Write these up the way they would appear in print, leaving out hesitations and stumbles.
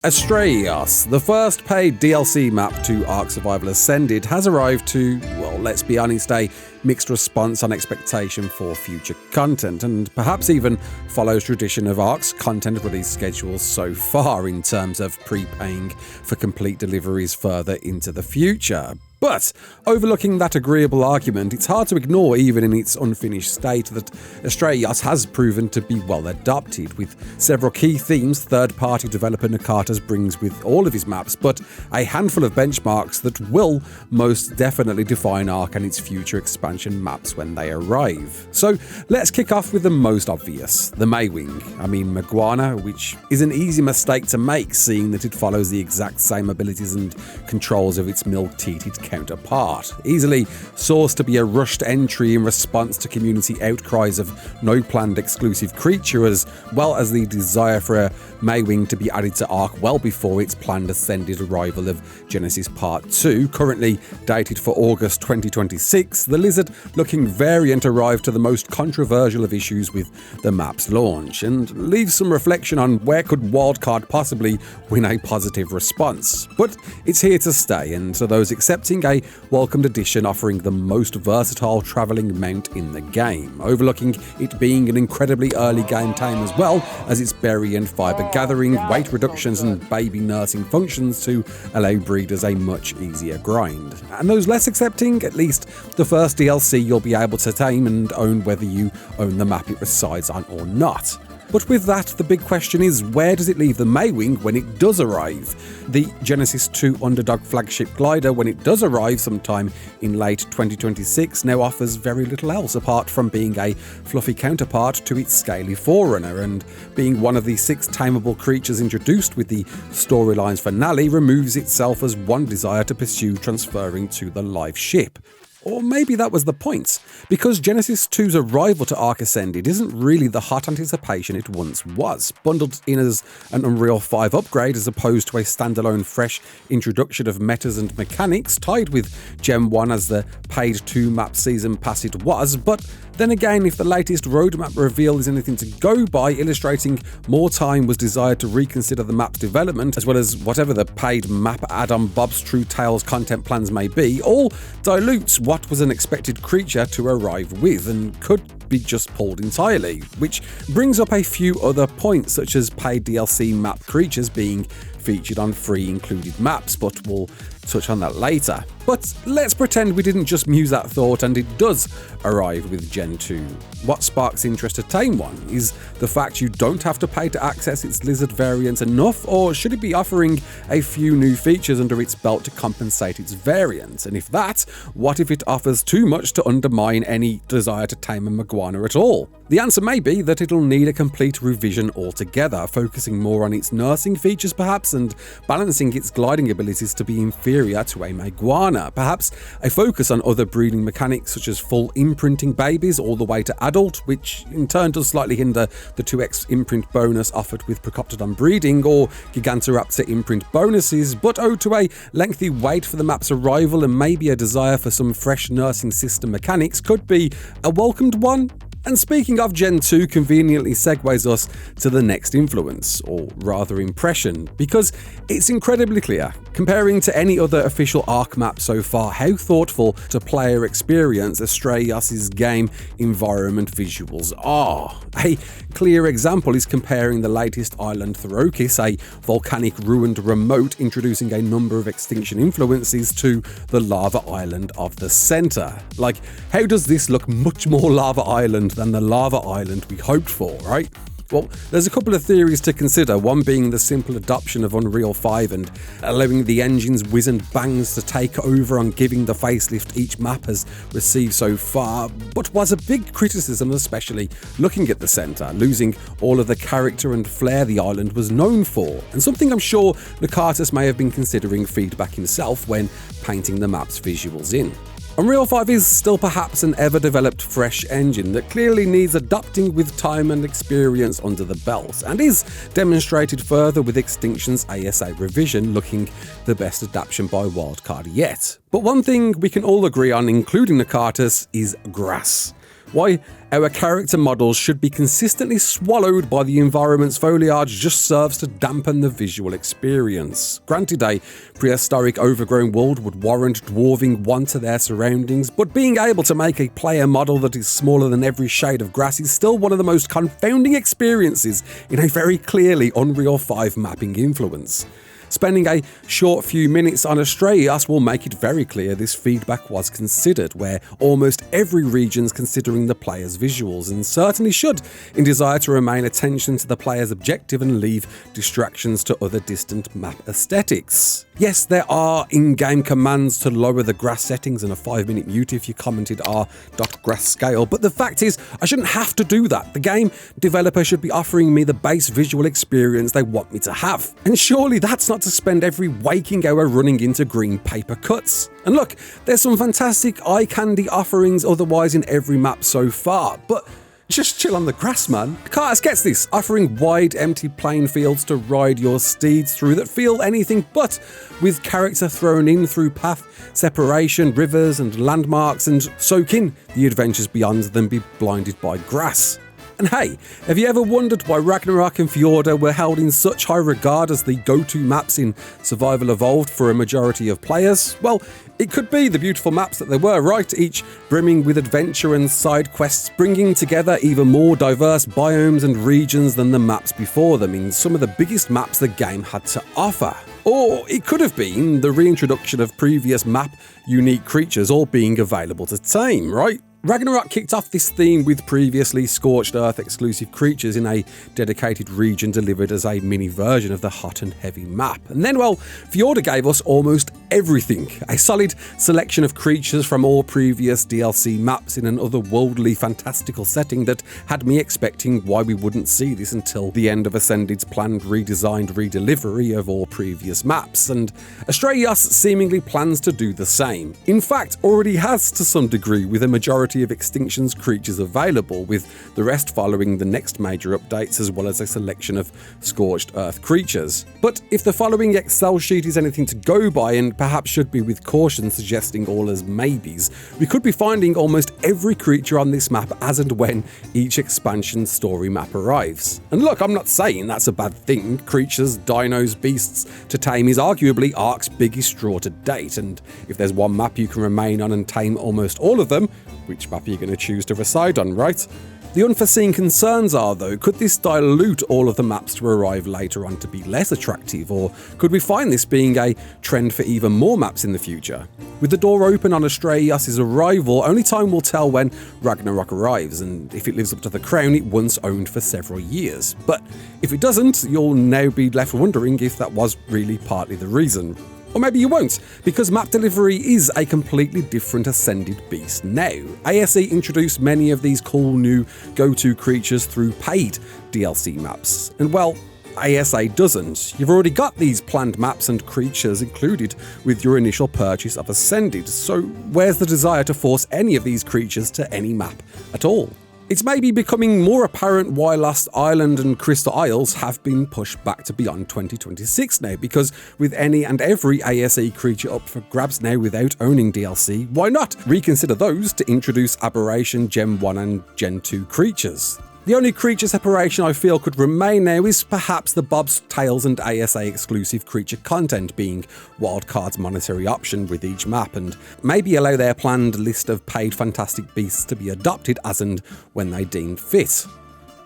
Astraeos, the first paid DLC map to ARK Survival Ascended, has arrived to, well, let's be honest, a mixed response on expectation for future content, and perhaps even follows tradition of ARK's content release schedules so far in terms of prepaying for complete deliveries further into the future. But, overlooking that agreeable argument, it's hard to ignore, even in its unfinished state, that Astraeos has proven to be well adopted, with several key themes third-party developer Nakatas brings with all of his maps, but a handful of benchmarks that will most definitely define ARK and its future expansion maps when they arrive. So, let's kick off with the most obvious, the Maewing, Maguana, which is an easy mistake to make, seeing that it follows the exact same abilities and controls of its milk-teated counterpart, easily sourced to be a rushed entry in response to community outcries of no planned exclusive creature, as well as the desire for a Maewing to be added to ARK well before its planned Ascended arrival of Genesis Part 2, currently dated for August 2026. The lizard-looking variant arrived to the most controversial of issues with the map's launch, and leaves some reflection on where could Wildcard possibly win a positive response. But it's here to stay, and to those accepting, a welcomed addition offering the most versatile travelling mount in the game, overlooking it being an incredibly early game tame as well as its berry and fibre gathering, weight reductions and baby nursing functions to allow breeders a much easier grind. And those less accepting, at least the first DLC you'll be able to tame and own whether you own the map it resides on or not. But with that, the big question is, where does it leave the Maewing when it does arrive? The Genesis 2 Underdog flagship glider, when it does arrive sometime in late 2026, now offers very little else apart from being a fluffy counterpart to its scaly forerunner, and being one of the 6 tameable creatures introduced with the storyline's finale, removes itself as one desire to pursue transferring to the live ship. Or maybe that was the point, because Genesis 2's arrival to ARK Ascended isn't really the hot anticipation it once was, bundled in as an Unreal 5 upgrade as opposed to a standalone fresh introduction of metas and mechanics tied with Gem 1 as the paid 2 map season pass it was. But then again, if the latest roadmap reveal is anything to go by, illustrating more time was desired to reconsider the map's development, as well as whatever the paid map add-on Bob's True Tales content plans may be, all dilutes what was an expected creature to arrive with, and could be just pulled entirely, which brings up a few other points, such as paid DLC map creatures being featured on free included maps, but we'll touch on that later. But let's pretend we didn't just muse that thought and it does arrive with Gen 2. What sparks interest to tame one? Is the fact you don't have to pay to access its lizard variant enough, or should it be offering a few new features under its belt to compensate its variant? And if that, what if it offers too much to undermine any desire to tame a Maguana at all? The answer may be that it'll need a complete revision altogether, focusing more on its nursing features perhaps, and balancing its gliding abilities to be inferior to a Maguana. Perhaps a focus on other breeding mechanics such as full imprinting babies all the way to adult, which in turn does slightly hinder the 2x imprint bonus offered with Procoptodon breeding, or Gigantoraptor imprint bonuses, but owed to a lengthy wait for the map's arrival and maybe a desire for some fresh nursing system mechanics, could be a welcomed one. And speaking of Gen 2, conveniently segues us to the next influence, or rather impression, because it's incredibly clear, comparing to any other official ARK map so far, how thoughtful to player experience Astraeos' game environment visuals are. A clear example is comparing the latest island Throkis, a volcanic ruined remote introducing a number of Extinction influences, to the lava island of the center. Like, how does this look much more lava island than the lava island we hoped for, right? Well, there's a couple of theories to consider, one being the simple adoption of Unreal 5 and allowing the engine's whiz and bangs to take over on giving the facelift each map has received so far, but was a big criticism, especially looking at the centre, losing all of the character and flair the island was known for, and something I'm sure Nakatas may have been considering feedback himself when painting the map's visuals in. Unreal 5 is still perhaps an ever-developed fresh engine that clearly needs adopting with time and experience under the belt, and is demonstrated further with Extinction's ASA revision looking the best adaptation by Wildcard yet. But one thing we can all agree on, including Nakatas, is grass. Why our character models should be consistently swallowed by the environment's foliage just serves to dampen the visual experience. Granted, a prehistoric overgrown world would warrant dwarving one to their surroundings, but being able to make a player model that is smaller than every shade of grass is still one of the most confounding experiences in a very clearly Unreal 5 mapping influence. Spending a short few minutes on Astraeos will make it very clear this feedback was considered, where almost every region's considering the player's visuals, and certainly should, in desire to remain attention to the player's objective and leave distractions to other distant map aesthetics. Yes, there are in-game commands to lower the grass settings and a 5-minute mute if you commented r.grasscale, but the fact is, I shouldn't have to do that. The game developer should be offering me the base visual experience they want me to have. And surely that's not to spend every waking hour running into green paper cuts. And look, there's some fantastic eye candy offerings otherwise in every map so far, but just chill on the grass, man. Kartas gets this, offering wide empty playing fields to ride your steeds through that feel anything but, with character thrown in through path, separation, rivers and landmarks, and soak in the adventures beyond than be blinded by grass. And hey, have you ever wondered why Ragnarok and Fjorda were held in such high regard as the go-to maps in Survival Evolved for a majority of players? Well, it could be the beautiful maps that they were, right? Each brimming with adventure and side quests, bringing together even more diverse biomes and regions than the maps before them in some of the biggest maps the game had to offer. Or it could have been the reintroduction of previous map unique creatures all being available to tame, right? Ragnarok kicked off this theme with previously Scorched Earth exclusive creatures in a dedicated region delivered as a mini version of the hot and heavy map. And then, well, Fjorda gave us almost everything. A solid selection of creatures from all previous DLC maps in an otherworldly fantastical setting that had me expecting why we wouldn't see this until the end of Ascended's planned redesigned redelivery of all previous maps. And Astraeos seemingly plans to do the same. In fact, already has to some degree, with a majority of Extinction's creatures available, with the rest following the next major updates as well as a selection of Scorched Earth creatures. But if the following Excel sheet is anything to go by, and perhaps should be with caution suggesting all as maybes, we could be finding almost every creature on this map as and when each expansion story map arrives. And look, I'm not saying that's a bad thing. Creatures, dinos, beasts to tame is arguably ARK's biggest draw to date, and if there's one map you can remain on and tame almost all of them, which map are you going to choose to reside on, right? The unforeseen concerns are, though, could this dilute all of the maps to arrive later on to be less attractive, or could we find this being a trend for even more maps in the future? With the door open on Astraeos' arrival, only time will tell when Ragnarok arrives, and if it lives up to the crown it once owned for several years. But if it doesn't, you'll now be left wondering if that was really partly the reason. Or maybe you won't, because map delivery is a completely different Ascended beast now. ASE introduced many of these cool new go-to creatures through paid DLC maps. And well, ASA doesn't. You've already got these planned maps and creatures included with your initial purchase of Ascended, so where's the desire to force any of these creatures to any map at all? It's maybe becoming more apparent why Lost Island and Crystal Isles have been pushed back to beyond 2026 now, because with any and every ASE creature up for grabs now without owning DLC, why not reconsider those to introduce Aberration Gen 1 and Gen 2 creatures? The only creature separation I feel could remain now is perhaps the Bob's Tales and ASA exclusive creature content being Wildcard's monetary option with each map, and maybe allow their planned list of paid fantastic beasts to be adopted as and when they deem fit.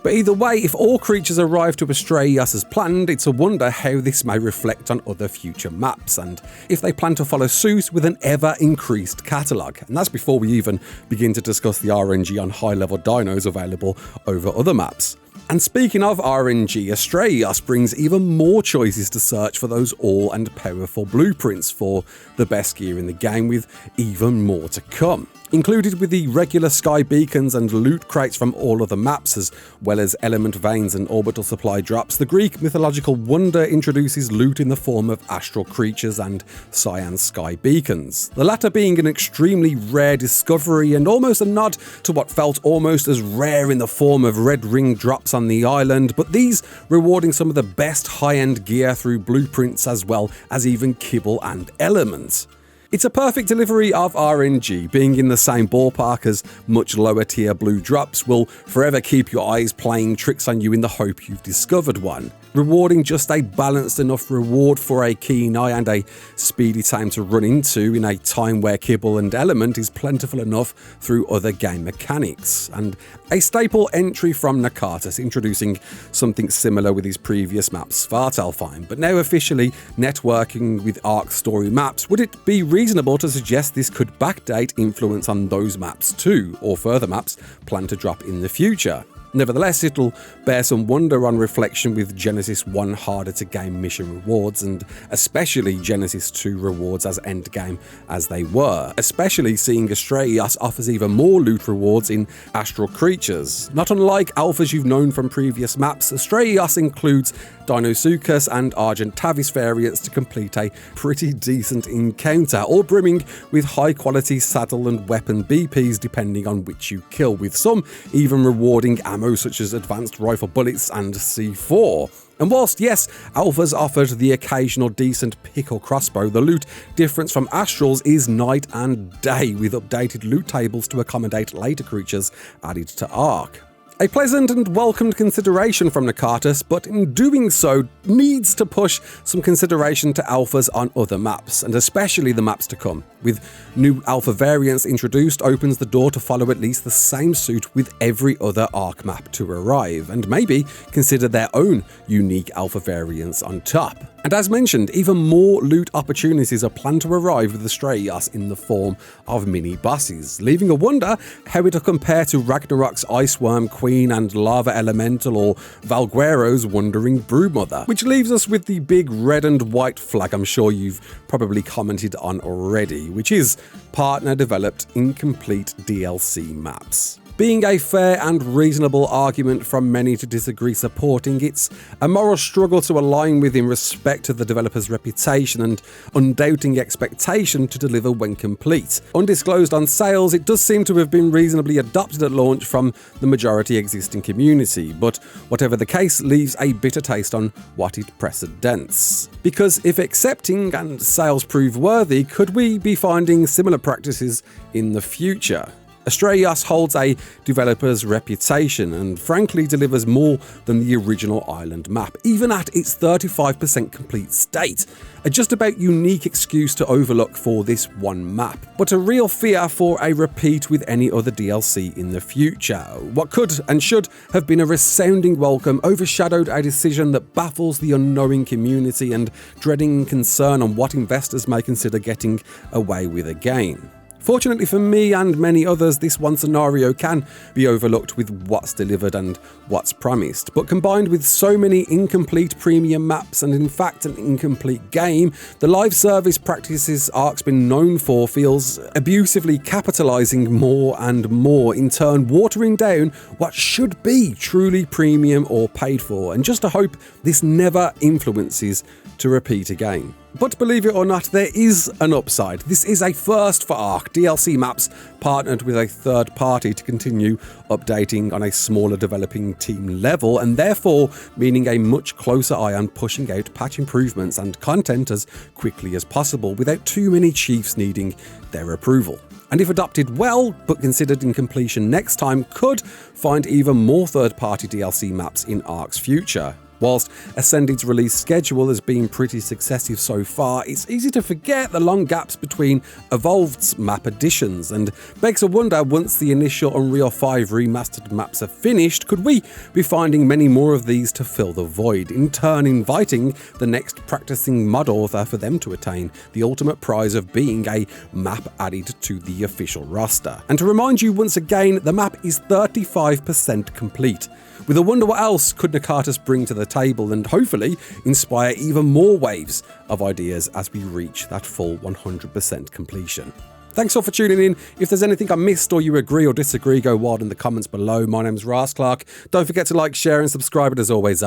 But either way, if all creatures arrive to Astraeos as planned, it's a wonder how this may reflect on other future maps, and if they plan to follow suit with an ever-increased catalogue. And that's before we even begin to discuss the RNG on high-level dinos available over other maps. And speaking of RNG, Astraeos brings even more choices to search for those all and powerful blueprints for the best gear in the game, with even more to come. Included with the regular sky beacons and loot crates from all other maps, as well as element veins and orbital supply drops, the Greek mythological wonder introduces loot in the form of astral creatures and cyan sky beacons, the latter being an extremely rare discovery and almost a nod to what felt almost as rare in the form of red ring drops on the island, but these rewarding some of the best high-end gear through blueprints as well as even kibble and elements. It's a perfect delivery of RNG. Being in the same ballpark as much lower tier blue drops will forever keep your eyes playing tricks on you in the hope you've discovered one. Rewarding just a balanced enough reward for a keen eye and a speedy time to run into in a time where kibble and element is plentiful enough through other game mechanics. And a staple entry from Nakatas, introducing something similar with his previous maps, Svartalfheim, but now officially networking with ARK story maps. Would it be reasonable to suggest this could backdate influence on those maps too, or further maps planned to drop in the future? Nevertheless, it'll bear some wonder on reflection with Genesis 1 harder to game mission rewards, and especially Genesis 2 rewards as endgame as they were, especially seeing Astraeos offers even more loot rewards in astral creatures. Not unlike alphas you've known from previous maps, Astraeos includes Dinosuchus and Argent Tavis variants to complete a pretty decent encounter, all brimming with high quality saddle and weapon BPs depending on which you kill, with some even rewarding ammo such as advanced rifle bullets and C4. And whilst, yes, alphas offered the occasional decent pick or crossbow, the loot difference from astrals is night and day, with updated loot tables to accommodate later creatures added to ARK. A pleasant and welcomed consideration from Nakatas, but in doing so needs to push some consideration to alphas on other maps, and especially the maps to come. With new alpha variants introduced opens the door to follow at least the same suit with every other ARK map to arrive, and maybe consider their own unique alpha variants on top. And as mentioned, even more loot opportunities are planned to arrive with Astraeos in the form of mini-bosses, leaving a wonder how it'll compare to Ragnarok's Iceworm Queen and Lava Elemental, or Valguero's Wandering Broodmother, which leaves us with the big red and white flag I'm sure you've probably commented on already, which is partner-developed incomplete DLC maps. Being a fair and reasonable argument from many to disagree supporting, it's a moral struggle to align with in respect to the developer's reputation and undoubting expectation to deliver when complete. Undisclosed on sales, it does seem to have been reasonably adopted at launch from the majority existing community, but whatever the case, leaves a bitter taste on what it precedents. Because if accepting and sales prove worthy, could we be finding similar practices in the future? Astraeos holds a developer's reputation and frankly delivers more than the original island map, even at its 35% complete state. A just about unique excuse to overlook for this one map, but a real fear for a repeat with any other DLC in the future. What could and should have been a resounding welcome overshadowed a decision that baffles the unknowing community and dreading concern on what investors may consider getting away with again. Fortunately for me and many others, this one scenario can be overlooked with what's delivered and what's promised, but combined with so many incomplete premium maps and in fact an incomplete game, the live service practices ARK's been known for feels abusively capitalising more and more, in turn watering down what should be truly premium or paid for, and just to hope this never influences to repeat again. But believe it or not, there is an upside. This is a first for ARK. DLC maps partnered with a third party to continue updating on a smaller developing team level, and therefore meaning a much closer eye on pushing out patch improvements and content as quickly as possible without too many chiefs needing their approval. And if adopted well, but considered in completion next time, could find even more third-party DLC maps in ARK's future. Whilst Ascended's release schedule has been pretty successive so far, it's easy to forget the long gaps between Evolved's map additions, and begs a wonder, once the initial Unreal 5 remastered maps are finished, could we be finding many more of these to fill the void, in turn inviting the next practicing mod author for them to attain the ultimate prize of being a map added to the official roster. And to remind you once again, the map is 35% complete. With a wonder what else could Nakatas bring to the table, and hopefully inspire even more waves of ideas as we reach that full 100% completion. Thanks all for tuning in. If there's anything I missed or you agree or disagree, go wild in the comments below. My name's Raasclark. Don't forget to like, share and subscribe, and as always,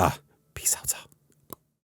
peace out.